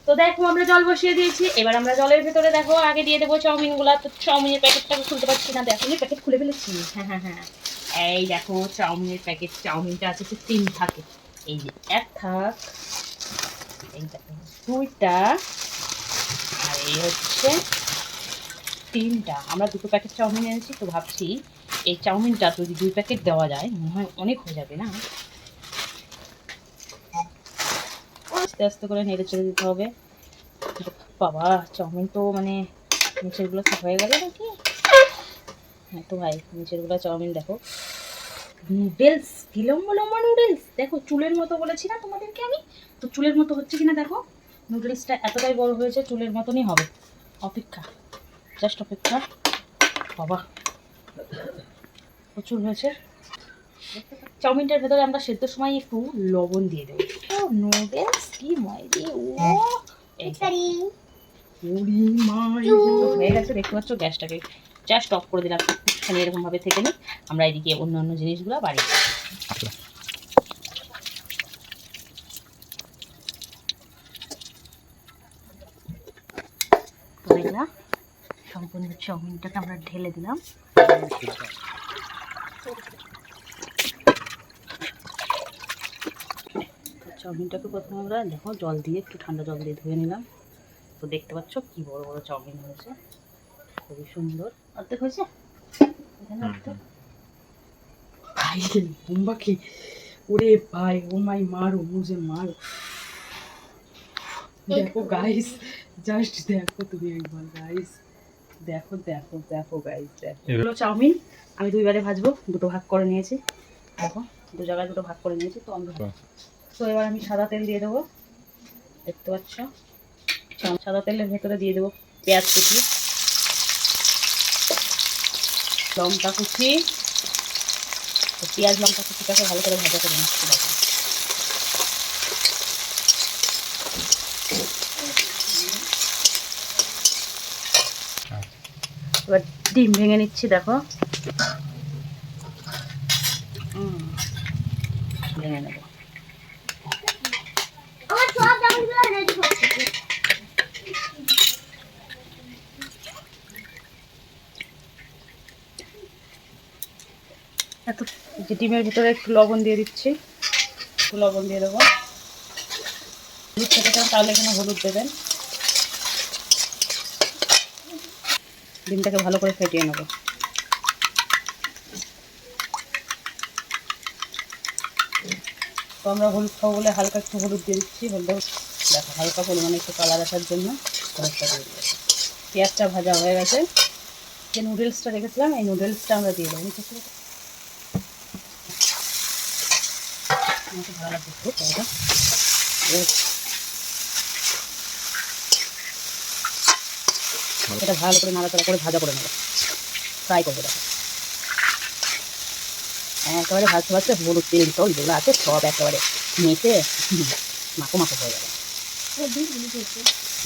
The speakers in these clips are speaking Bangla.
তো দেখো আমরা জল বসিয়ে দিয়েছি, এবার আমরা জলের ভেতরে দেখো আগে দিয়ে দেবো চাউমিনগুলো। তো চাউমিনের প্যাকেটটাকে খুলতে পারছি না, দেখো প্যাকেট খুলে ফেলেছি। হ্যাঁ হ্যাঁ হ্যাঁ, এই দেখো চাউমিনের প্যাকেট। চাউমিনটা আছে 3 থাকে, এই যে 1 থাক, এই দেখো 2টা, আর এই হচ্ছে 3টা। আমরা 2টো প্যাকেট চাউমিন এনেছি, তো ভাবছি এই চাউমিনটা যদি 2 প্যাকেট দেওয়া যায় মনে হয় অনেক হয়ে যাবে না? আস্তে আস্তে করে নেড়ে চেড়ে দিতে হবে। বাবা চাউমিন তো মানে নিচেরগুলো সব হয়ে গেল নাকি? হ্যাঁ তো ভাই, নিচেরগুলো চাউমিন দেখো। নুডলস, কি লম্বা লম্বা নুডলস দেখো, চুলের মতো বলেছি না তোমাদেরকে আমি? তো চুলের মতো হচ্ছে কিনা দেখো, নুডলসটা এতটাই বড় হয়েছে, চুলের মতনই হবে। অপেক্ষা, জাস্ট অপেক্ষা। বাবা প্রচুর হয়েছে। চাউমিনটার ভেতরে আমরা সেদ্ধর সময় একটু লবণ দিয়ে দেবো। ও নুডলস কি ময়দি! ও হয়ে গেছে, দেখতে পাচ্ছ। গ্যাসটাকে জাস্ট অফ করে দিলাম, একটুখানি এরকম ভাবে থেকে নিই। আমরা এদিকে অন্য অন্য জিনিসগুলো বাড়িয়ে দিলাম। সম্পূর্ণ চাউমিনটাকে আমরা ঢেলে দিলাম। চাউমিনটাকে প্রথমে আমরা দেখো জল দিয়ে, একটু ঠান্ডা জল দিয়ে ধুয়ে নিলাম। তো দেখতে পাচ্ছ কি বড় বড় চাউমিন হয়েছে, খুবই সুন্দর। অর্ধেক হয়েছে এখানে, অর্ধেক। ভাই বোম্বা কি ওরে ভাই, ও মাই মারো মুঝে মারো। দেখো গাইস, জাস্ট দেখো তুমি একবার গাইস, দেখো দেখো দেখো গাইস দেখো। এগুলো চাউমিন আমি 2বারে ভাজবো, 2টো ভাগ করে নিয়েছি। দেখো 2 জায়গায় 2টো ভাগ করে নিয়েছি। তো আমরা তো এবার আমি সাদা তেল দিয়ে দেবো, দেখতে পাচ্ছ। সাদা তেলের ভেতরে দিয়ে দেবো পেঁয়াজ কুচি, লঙ্কা কুচি। তো পেঁয়াজ লঙ্কা কুচিটাকে ভালো করে ভাজা করে নিচ্ছি। দেখো এবার ডিম ভেঙে নিচ্ছি, দেখো ভেঙে নেবো। এত যে ডিমের ভিতরে একটু লবণ দিয়ে দিচ্ছি, একটু লবণ দিয়ে দেবো। হলুদ খেতে চান তাহলে এখানে হলুদ দেবেন। ডিমটাকে ভালো করে ফেটিয়ে নেবো। তো আমরা হলুদ খাবো বলে হালকা একটু হলুদ দিয়ে দিচ্ছি। হলুদ দেখো হালকা পরিমাণে একটু কালার আসার জন্য হলুদটা দিয়ে দিয়েছি। পেঁয়াজটা ভাজা হয়ে গেছে, যে নুডলসটা রেখেছিলাম এই নুডলসটা আমরা দিয়ে দেবো। ভালো লাগছে এটা ভালো করে নাড়াচাড়া করে ভাজা করে নেবো, ফ্রাই করবো। দেখো একেবারে ভাজতে ভাজতে হলুদ তেল টল যেগুলো আছে সব একেবারে মেখে মাখো মাখো হয়ে যাবে।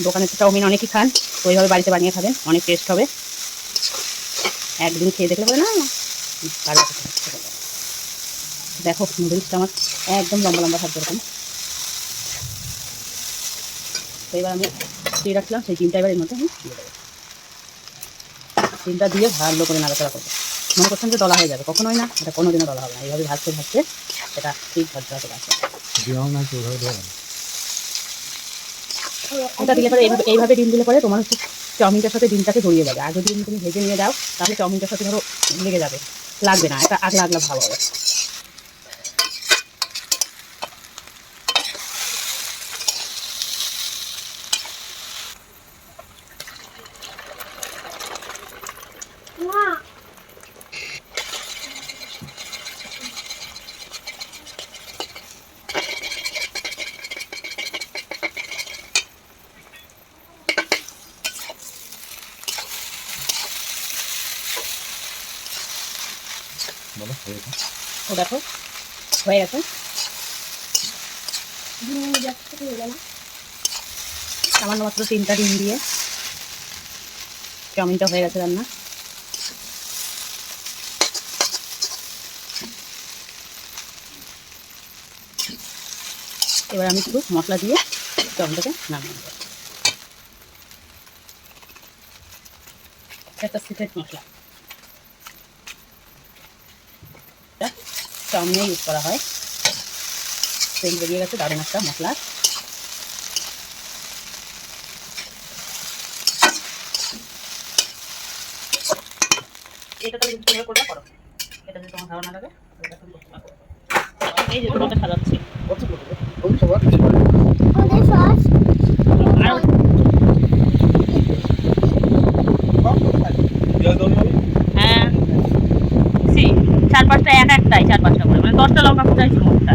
দোকানে তো চাউমিন অনেকই খান, তো ওইভাবে বাড়িতে বানিয়ে খাবেন, অনেক টেস্ট হবে। একদিন খেয়ে দেখলে পরে না দেখো নুডলসটা আমার একদম লম্বা লম্বা থাকবে এরকম। তো এবার আমি দিয়ে রাখলাম সেই ডিমটা, এবার এর মধ্যে আমি দিয়ে দেবো। ডিমটা দিয়ে ভালো করে নাড়াচাড়া করবো। মনে করছেন যে দলা হয়ে যাবে, কখনোই না, এটা কোনোদিনও দলা হবে না। এইভাবে ভাজতে ভাজতে এটা ঠিক ঝরঝরা চলে আসবে। এটা দিলে পরে এইভাবে ডিম দিলে পরে তোমার হচ্ছে চাউমিনটার সাথে ডিমটাকে জড়িয়ে যাবে। আর যদি তুমি ভেজে নিয়ে যাও তাহলে চাউমিনটার সাথে ধরো লেগে যাবে, লাগবে না, এটা আগলা আগলা ভালো হবে। ও দেখো হয়ে গেছে। সামান্য মাত্র 3টা ডিম দিয়ে চাউমিনটা হয়ে গেছে রান্না। এবার আমি একটু মশলা দিয়ে চাউমিনটাকে নামিয়ে দেবো। একটা সিক্রেট মশলা, চাউমিনে ইউজ করা হয়। সেন্ট বেরিয়ে গেছে, দারুণ একটা মশলা। এটা তো তুমি করলে করো, এটা যদি তোমার ভালো না লাগে তাহলে তুমি করতে পারো। এই যে তোমাকে সাজাচ্ছি। হ্যাঁ, 4-5টা এক একটাই 4-5টা করে, মানে 10টা লঙ্কা কুচাইছি মোটটা।